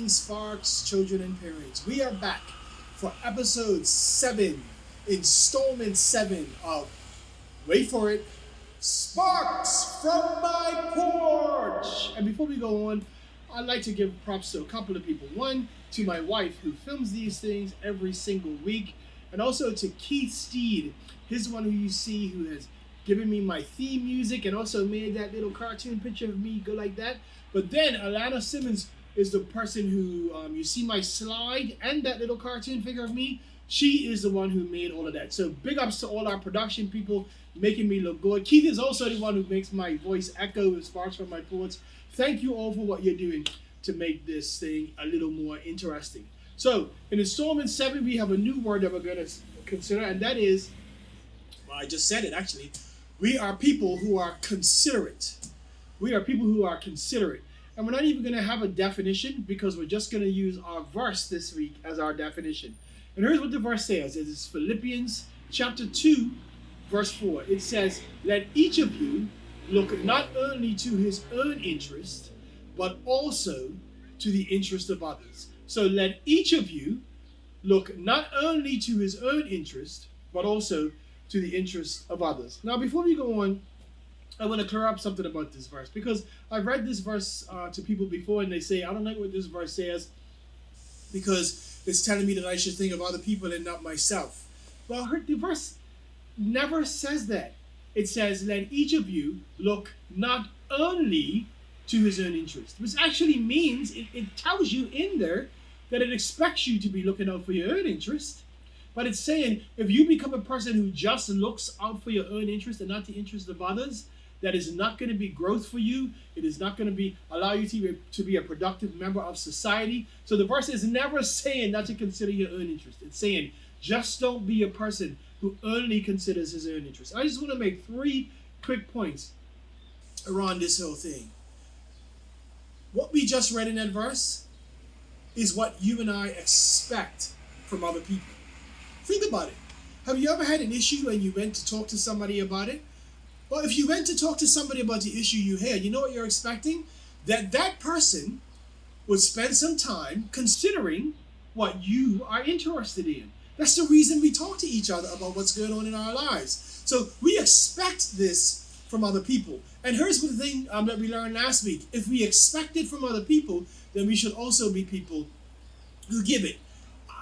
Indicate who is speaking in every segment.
Speaker 1: Cornerstone Sparks, children and parents. We are back for episode 7, installment 7 of, wait for it, Sparks from my Porch. And before we go on, I'd like to give props to a couple of people. One, to my wife who films these things every single week. And also to Keith Steed. He's the one who you see who has given me my theme music and also made that little cartoon picture of me go like that. But then Alana Simmons is the person who, you see my slide and that little cartoon figure of me. She is the one who made all of that. So big ups to all our production people making me look good. Keith is also the one who makes my voice echo with Sparks from my Porch. Thank you all for what you're doing to make this thing a little more interesting. So in installment 7, we have a new word that we're going to consider, and that is, well, I just said it actually. We are people who are considerate. We are people who are considerate. And we're not even going to have a definition because we're just going to use our verse this week as our definition. And here's what the verse says. It is Philippians chapter 2, verse 4. It says, "Let each of you look not only to his own interest, but also to the interest of others." So let each of you look not only to his own interest, but also to the interest of others. Now, before we go on, I want to clear up something about this verse, because I've read this verse to people before and they say, I don't like what this verse says because it's telling me that I should think of other people and not myself. Well, the verse never says that. It says, let each of you look not only to his own interest, which actually means it tells you in there that it expects you to be looking out for your own interest. But it's saying if you become a person who just looks out for your own interest and not the interest of others, that is not going to be growth for you. It is not going to allow you to be a productive member of society. So the verse is never saying not to consider your own interest. It's saying just don't be a person who only considers his own interest. I just want to make 3 quick points around this whole thing. What we just read in that verse is what you and I expect from other people. Think about it. Have you ever had an issue and you went to talk to somebody about it? Well, if you went to talk to somebody about the issue you had, you know what you're expecting? That person would spend some time considering what you are interested in. That's the reason we talk to each other about what's going on in our lives. So we expect this from other people. And here's the thing that we learned last week. If we expect it from other people, then we should also be people who give it.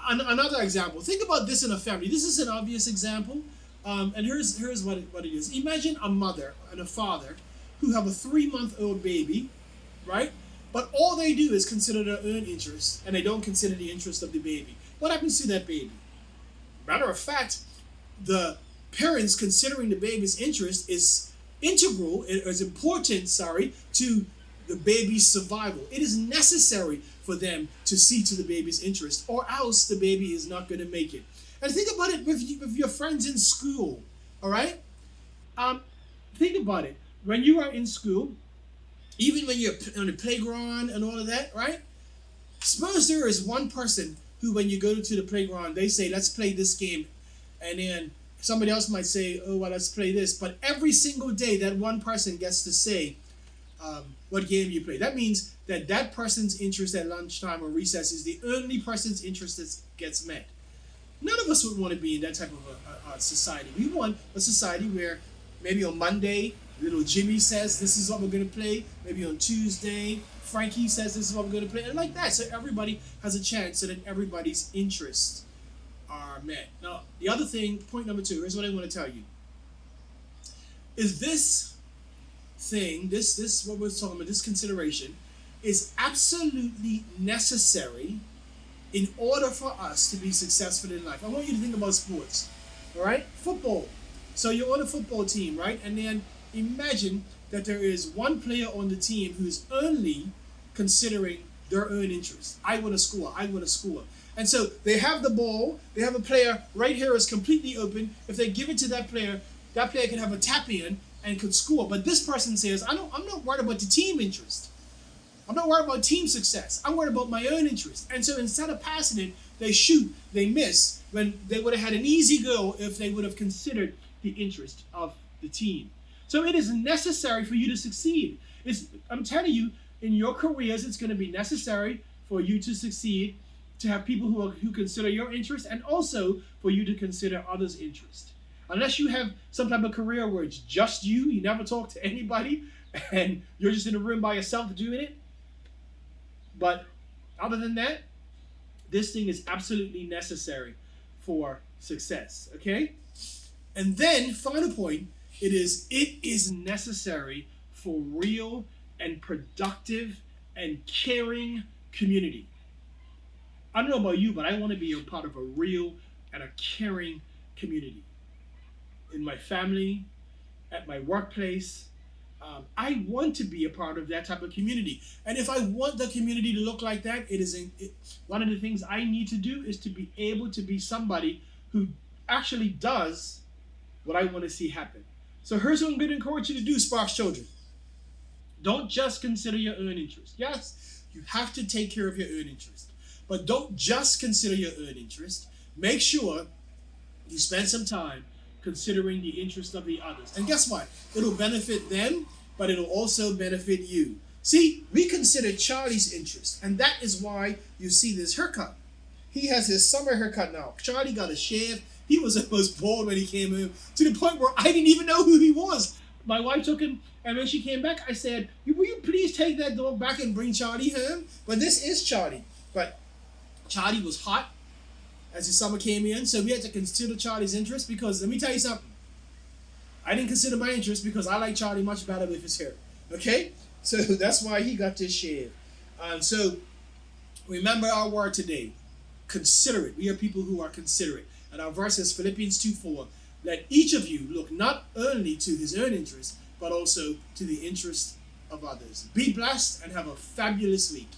Speaker 1: Another example. Think about this in a family. This is an obvious example. And here's what it is. Imagine a mother and a father who have a 3-month-old baby, right? But all they do is consider their own interest, and they don't consider the interest of the baby. What happens to that baby? Matter of fact, the parents considering the baby's interest is important, to the baby's survival. It is necessary for them to see to the baby's interest, or else the baby is not going to make it. And think about it with your friends in school, all right? Think about it. When you are in school, even when you're on the playground and all of that, right? Suppose there is one person who, when you go to the playground, they say, let's play this game. And then somebody else might say, oh, well, let's play this. But every single day, that one person gets to say what game you play. That means that person's interest at lunchtime or recess is the only person's interest that gets met. None of us would want to be in that type of a society. We want a society where maybe on Monday, little Jimmy says, this is what we're going to play. Maybe on Tuesday, Frankie says, this is what we're going to play. And like that, so everybody has a chance so that everybody's interests are met. Now, the other thing, point number 2, here's what I want to tell you. Is this thing, this what we're talking about, this consideration, is absolutely necessary in order for us to be successful in life. I want you to think about sports, all right? Football. So you're on a football team, right? And then imagine that there is one player on the team who's only considering their own interest. I want to score. I want to score. And so they have the ball. They have a player right here is completely open. If they give it to that player can have a tap in and could score. But this person says, I'm not worried about the team interest. I'm not worried about team success. I'm worried about my own interest. And so instead of passing it, they shoot, they miss, when they would have had an easy goal if they would have considered the interest of the team. So it is necessary for you to succeed. I'm telling you, in your careers, it's going to be necessary for you to succeed, to have people who consider your interest, and also for you to consider others' interest. Unless you have some type of career where it's just you never talk to anybody, and you're just in a room by yourself doing it. But other than that, this thing is absolutely necessary for success, okay? And then, final point, it is necessary for real and productive and caring community. I don't know about you, but I want to be a part of a real and a caring community. In my family, at my workplace, I want to be a part of that type of community. And if I want the community to look like that, one of the things I need to do is to be able to be somebody who actually does what I want to see happen. So here's what I'm going to encourage you to do, Sparks children. Don't just consider your own interest. Yes, you have to take care of your own interest. But don't just consider your own interest. Make sure you spend some time considering the interest of the others. And guess what? It'll benefit them, but it'll also benefit you. See, we consider Charlie's interest, and that is why you see this haircut. He has his summer haircut now. Charlie got a shave. He was almost bald when he came home, to the point where I didn't even know who he was. My wife took him, and when she came back, I said, will you please take that dog back and bring Charlie home? But this is Charlie. But Charlie was hot as the summer came in, so we had to consider Charlie's interest, because let me tell you something. I didn't consider my interest because I like Charlie much better with his hair. Okay? So that's why he got this shave. So remember our word today. Considerate. We are people who are considerate. And our verse is Philippians 2:4. Let each of you look not only to his own interest, but also to the interest of others. Be blessed and have a fabulous week.